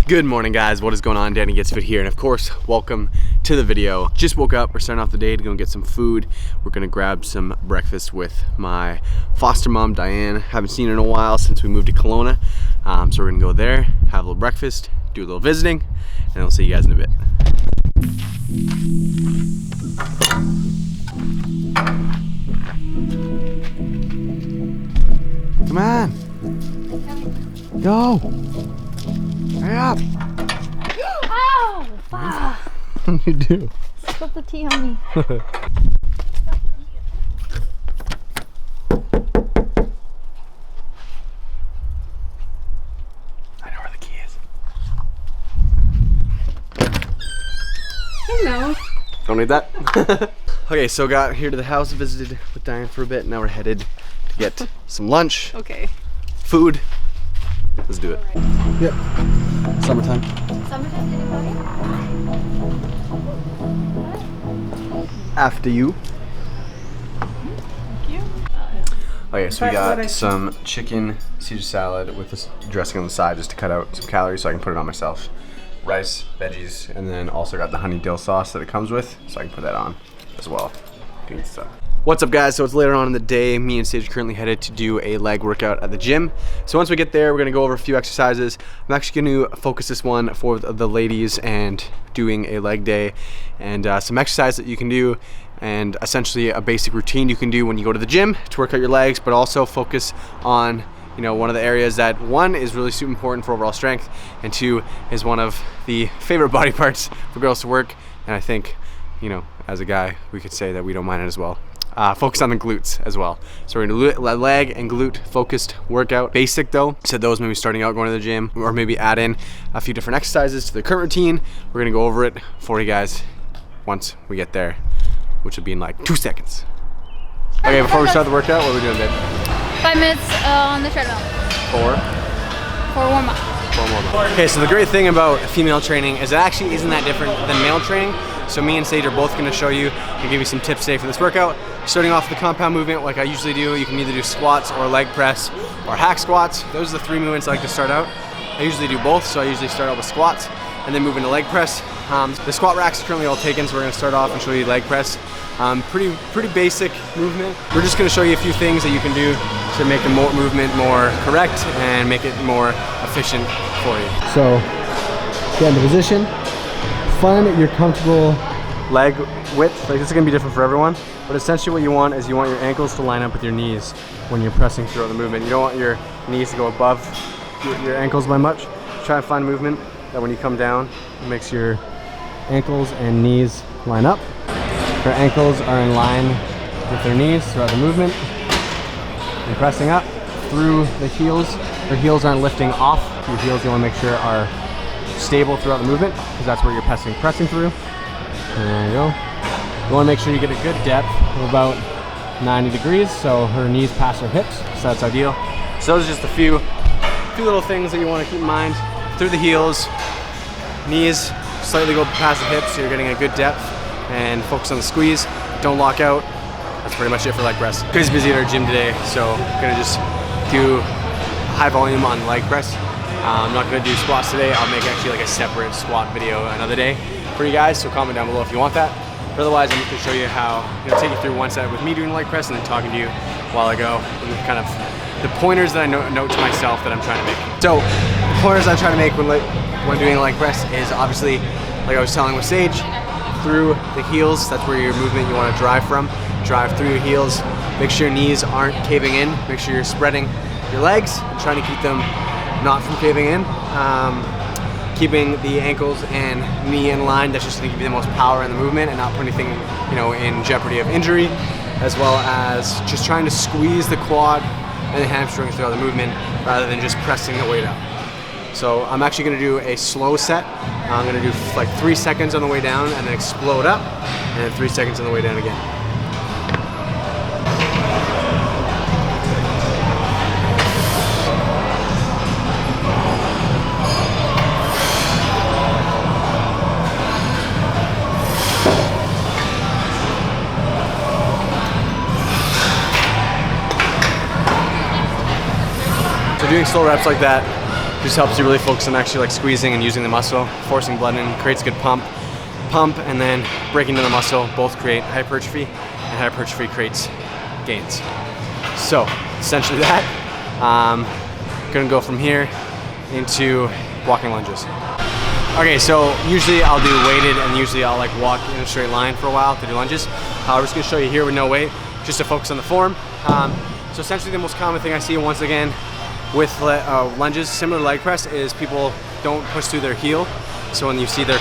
Good morning, guys. What is going on? Danny Gets Fit here, and of course, welcome to the video. Just woke up. We're starting off the day to go and get some food. We're gonna grab some breakfast with my foster mom, Diane. Haven't seen her in a while since we moved to Kelowna. So we're gonna go there, have a little breakfast, do a little visiting, and I'll see you guys in a bit. Come on. Go. Hurry up! Ow! Fuck! What did you do? Spilt the tea on me. I know where the key is. Hello. Don't need that. Okay, so got here to the house, visited with Diane for a bit. Now we're headed to get some lunch, Okay. food. Let's do it. Right. Yep. Summertime. Summertime, anybody? After you. Thank you. Okay, so we got some chicken Caesar salad with this dressing on the side just to cut out some calories so I can put it on myself. Rice, veggies, and then also got the honey dill sauce that it comes with so I can put that on as well. Good stuff. What's up, guys? So it's later on in the day. Me and Sage are currently headed to do a leg workout at the gym. So once we get there, we're gonna go over a few exercises. I'm actually gonna focus this one for the ladies and doing a leg day and some exercise that you can do and essentially a basic routine you can do when you go to the gym to work out your legs, but also focus on one of the areas that one is really super important for overall strength and two is one of the favorite body parts for girls to work. And I think, as a guy, we could say that we don't mind it as well. Focus on the glutes as well. So we're gonna do a leg and glute focused workout. Basic though, so those maybe starting out going to the gym or maybe add in a few different exercises to the current routine. We're gonna go over it for you guys once we get there, which will be in like 2 seconds. Okay, before we start the workout, what are we doing, babe? 5 minutes on the treadmill. For warm up. Okay, so the great thing about female training is it actually isn't that different than male training. So me and Sage are both gonna show you and give you some tips today for this workout. Starting off with the compound movement like I usually do, you can either do squats or leg press or hack squats. Those are the 3 movements I like to start out. I usually do both, so I usually start out with squats and then move into leg press. The squat racks are currently all taken, so we're gonna start off and show you leg press. Pretty basic movement. We're just gonna show you a few things that you can do to make the movement more correct and make it more efficient for you. So, get into position. Find your comfortable leg width. Like, this is gonna be different for everyone, but essentially what you want is you want your ankles to line up with your knees when you're pressing throughout the movement. You don't want your knees to go above your ankles by much. Try and find movement that when you come down, it makes your ankles and knees line up. Your ankles are in line with their knees throughout the movement. And pressing up through the heels. Your heels aren't lifting off. Your heels you want to make sure are stable throughout the movement because that's where you're pressing through. And there you go. You want to make sure you get a good depth of about 90 degrees so her knees pass her hips, so that's ideal. So those are just a few little things that you want to keep in mind. Through the heels, knees slightly go past the hips so you're getting a good depth, and focus on the squeeze. Don't lock out. That's pretty much it for leg press. Crazy busy at our gym today, so I'm gonna just do high volume on leg press. I'm not gonna do squats today. I'll make actually like a separate squat video another day for you guys, so comment down below if you want that. But otherwise, I'm just gonna show you how, take you through one set with me doing leg press and then talking to you while I go, and then kind of the pointers that I note to myself that I'm trying to make. So, the pointers I'm trying to make when doing leg press is obviously, like I was telling with Sage, through the heels. That's where your movement you want to drive from. Drive through your heels. Make sure your knees aren't caving in. Make sure you're spreading your legs and trying to keep them not from caving in. Keeping the ankles and knee in line. That's just going to give you the most power in the movement and not put anything, in jeopardy of injury. As well as just trying to squeeze the quad and the hamstrings throughout the movement rather than just pressing the weight up. So I'm actually gonna do a slow set. I'm gonna do like 3 seconds on the way down and then explode up, and then 3 seconds on the way down again. So doing slow reps like that Just helps you really focus on actually like squeezing and using the muscle, forcing blood in, creates a good pump, and then breaking down the muscle. Both create hypertrophy, and hypertrophy creates gains. So essentially that. Gonna go from here into walking lunges. Okay, so usually I'll do weighted, and usually I'll like walk in a straight line for a while to do lunges. I'm just gonna show you here with no weight, just to focus on the form. So essentially the most common thing I see, once again, with lunges, similar to leg press, is people don't push through their heel. So when you see their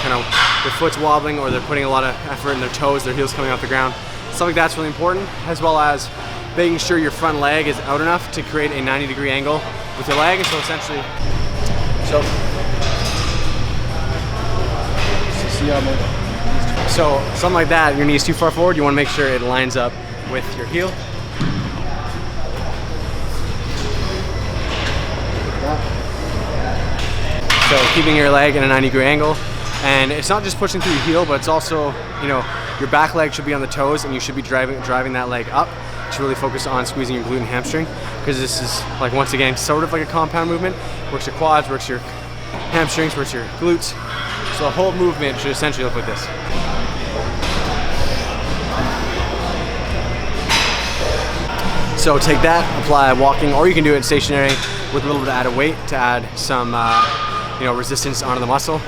foot's wobbling, or they're putting a lot of effort in their toes, their heel's coming off the ground, stuff like that's really important, as well as making sure your front leg is out enough to create a 90-degree angle with your leg. And so essentially, so something like that, your knee's too far forward, you want to make sure it lines up with your heel. So keeping your leg in a 90-degree angle, and it's not just pushing through your heel, but it's also, you know, your back leg should be on the toes, and you should be driving that leg up to really focus on squeezing your glute and hamstring, because this is, like, once again, sort of like a compound movement. Works your quads, works your hamstrings, works your glutes. So the whole movement should essentially look like this. So take that, apply walking, or you can do it stationary with a little bit of added weight to add some resistance onto the muscle,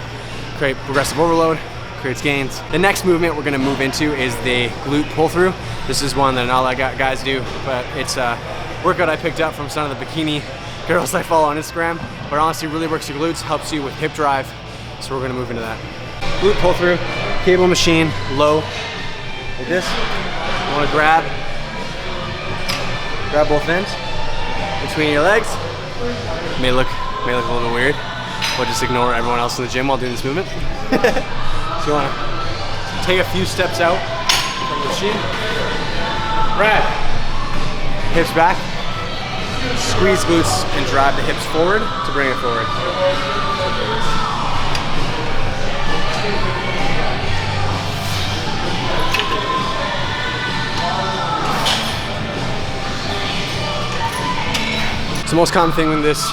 create progressive overload, creates gains. The next movement we're gonna move into is the glute pull through. This is one that not a lot of guys do, but it's a workout I picked up from some of the bikini girls I follow on Instagram, but honestly really works your glutes, helps you with hip drive. So we're gonna move into that. Glute pull through, cable machine, low, like this. You wanna grab both ends between your legs. May look a little bit weird, but just ignore everyone else in the gym while doing this movement. So you wanna take a few steps out from the machine, grab, hips back, squeeze glutes, and drive the hips forward to bring it forward. So the most common thing with this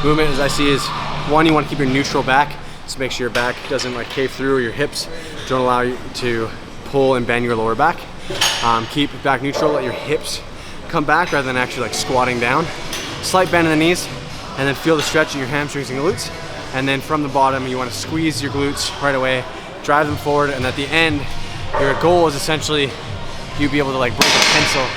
movement, as I see, is one, you want to keep your neutral back. So make sure your back doesn't like cave through, or your hips don't allow you to pull and bend your lower back. Keep back neutral, let your hips come back rather than actually like squatting down. Slight bend in the knees, and then feel the stretch in your hamstrings and glutes. And then from the bottom, you want to squeeze your glutes right away, drive them forward, and at the end, your goal is essentially you be able to like break a pencil.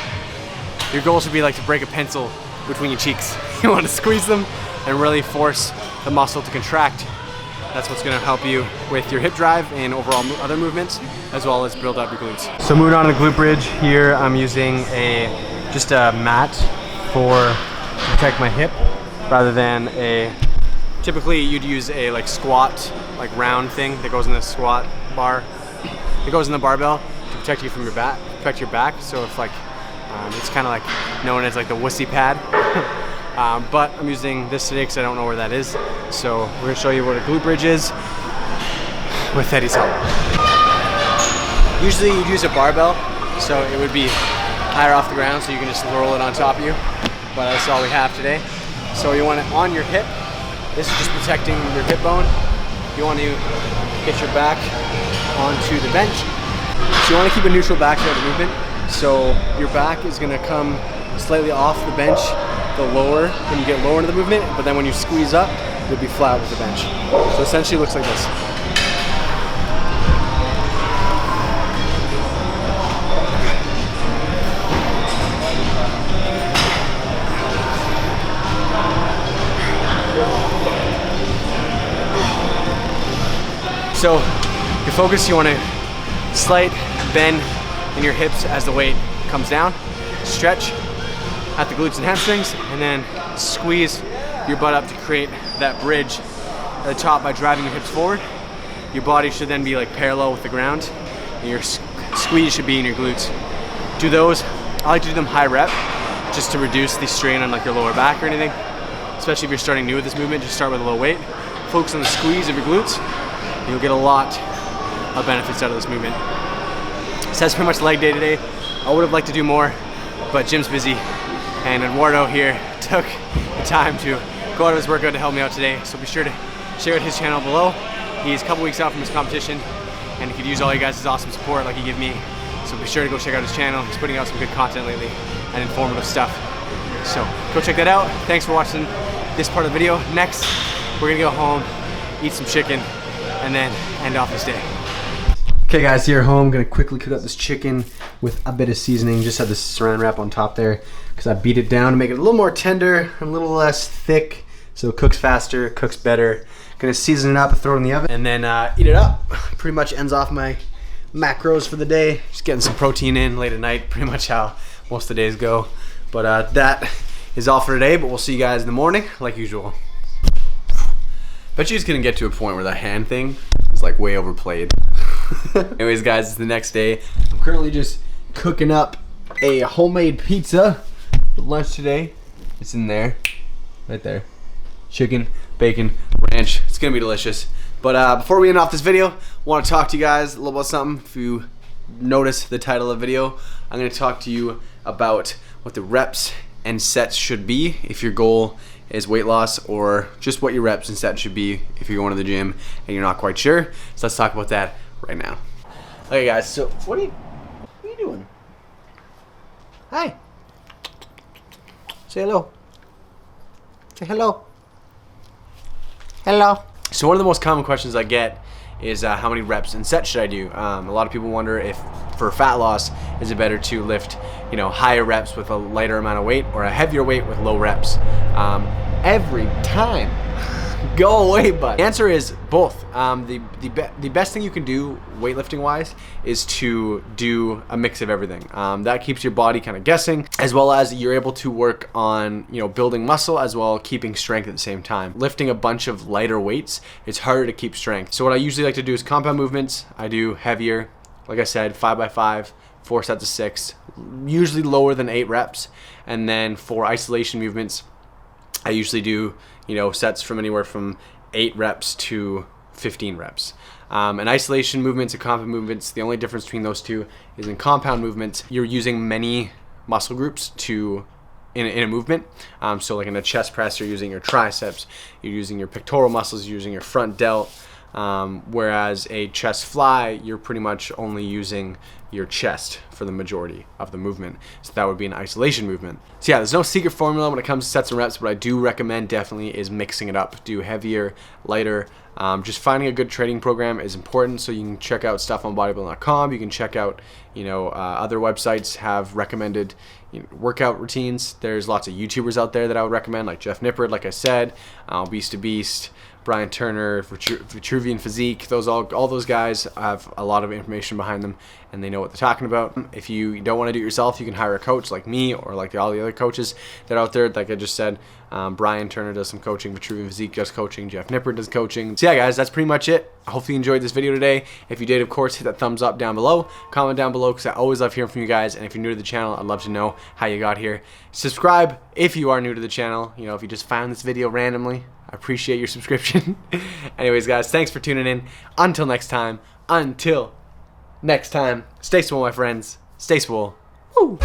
Your goal should be like to break a pencil between your cheeks. You want to squeeze them and really force the muscle to contract. That's what's going to help you with your hip drive and overall other movements, as well as build up your glutes. So moving on to the glute bridge, here I'm using just a mat to protect my hip, rather than typically you'd use a like squat, like round thing that goes in the squat bar, it goes in the barbell to protect you from your back, protect your back. So if like, it's kind of like known as like the wussy pad. But I'm using this today because I don't know where that is. So we're gonna show you what a glute bridge is with Eddy's help. Usually you'd use a barbell, so it would be higher off the ground, so you can just roll it on top of you. But that's all we have today. So you want it on your hip. This is just protecting your hip bone. You want to get your back onto the bench. So you want to keep a neutral back throughout the movement. So your back is gonna come slightly off the bench, the lower, when you get lower into the movement, but then when you squeeze up, you'll be flat with the bench. So essentially it looks like this. So your focus, you want to slight bend in your hips as the weight comes down, stretch at the glutes and hamstrings, and then squeeze your butt up to create that bridge at the top by driving your hips forward. Your body should then be like parallel with the ground, and your squeeze should be in your glutes. Do those, I like to do them high rep, just to reduce the strain on like your lower back or anything. Especially if you're starting new with this movement, just start with a low weight. Focus on the squeeze of your glutes, and you'll get a lot of benefits out of this movement. So that's pretty much leg day today. I would have liked to do more, but Jim's busy, and Eduardo here took the time to go out of his workout to help me out today. So be sure to check out his channel below. He's a couple weeks out from his competition, and he could use all you guys' awesome support like he gave me. So be sure to go check out his channel. He's putting out some good content lately and informative stuff. So go check that out. Thanks for watching this part of the video. Next, we're gonna go home, eat some chicken, and then end off this day. Okay guys, here at home, gonna quickly cook up this chicken with a bit of seasoning. Just had this saran wrap on top there because I beat it down to make it a little more tender, a little less thick, so it cooks faster, cooks better. Gonna season it up, throw it in the oven, and then eat it up. Pretty much ends off my macros for the day. Just getting some protein in late at night, pretty much how most of the days go. But that is all for today, but we'll see you guys in the morning like usual. Bet you it's gonna get to a point where that hand thing is like way overplayed. Anyways guys, it's the next day. I'm currently just cooking up a homemade pizza for lunch today. It's in there, right there. Chicken, bacon, ranch. It's gonna be delicious. But before we end off this video, I want to talk to you guys a little about something. If you notice the title of the video, I'm gonna talk to you about what the reps and sets should be if your goal is weight loss, or just what your reps and sets should be if you're going to the gym and you're not quite sure. So let's talk about that right now. Okay guys, so what are you doing? Hi. Say hello. Say hello. Hello. So one of the most common questions I get is how many reps and sets should I do? A lot of people wonder if for fat loss, is it better to lift, you know, higher reps with a lighter amount of weight or a heavier weight with low reps? Every time. Go away, bud. The answer is both. The best thing you can do weightlifting wise is to do a mix of everything. That keeps your body kind of guessing, as well as you're able to work on, you know, building muscle as well keeping strength at the same time. Lifting a bunch of lighter weights, it's harder to keep strength. So what I usually like to do is compound movements. I do heavier, like I said, 5x5, 4 sets of 6, usually lower than 8 reps. And then for isolation movements, I usually do, you know, sets from anywhere from 8 reps to 15 reps. And isolation movements and compound movements, the only difference between those two is in compound movements, you're using many muscle groups to in a movement. So like in a chest press, you're using your triceps, you're using your pectoral muscles, you're using your front delt. Whereas a chest fly, you're pretty much only using your chest for the majority of the movement. So that would be an isolation movement. So yeah, there's no secret formula when it comes to sets and reps, but I do recommend definitely is mixing it up. Do heavier, lighter. Just finding a good training program is important, so you can check out stuff on bodybuilding.com. You can check out, you know, other websites have recommended, you know, workout routines. There's lots of YouTubers out there that I would recommend, like Jeff Nippard, like I said, Beast to Beast, Brian Turner, Vitruvian Physique. All those guys have a lot of information behind them, and they know what they're talking about. If you don't want to do it yourself, you can hire a coach like me or like all the other coaches that are out there. Like I just said, Brian Turner does some coaching, Vitruvian Physique does coaching, Jeff Nippard does coaching. So yeah, guys, that's pretty much it. I hope you enjoyed this video today. If you did, of course, hit that thumbs up down below. Comment down below because I always love hearing from you guys. And if you're new to the channel, I'd love to know how you got here. Subscribe if you are new to the channel. You know, if you just found this video randomly, I appreciate your subscription. Anyways, guys, thanks for tuning in. Until next time, stay swole, my friends. Stay swole. Woo!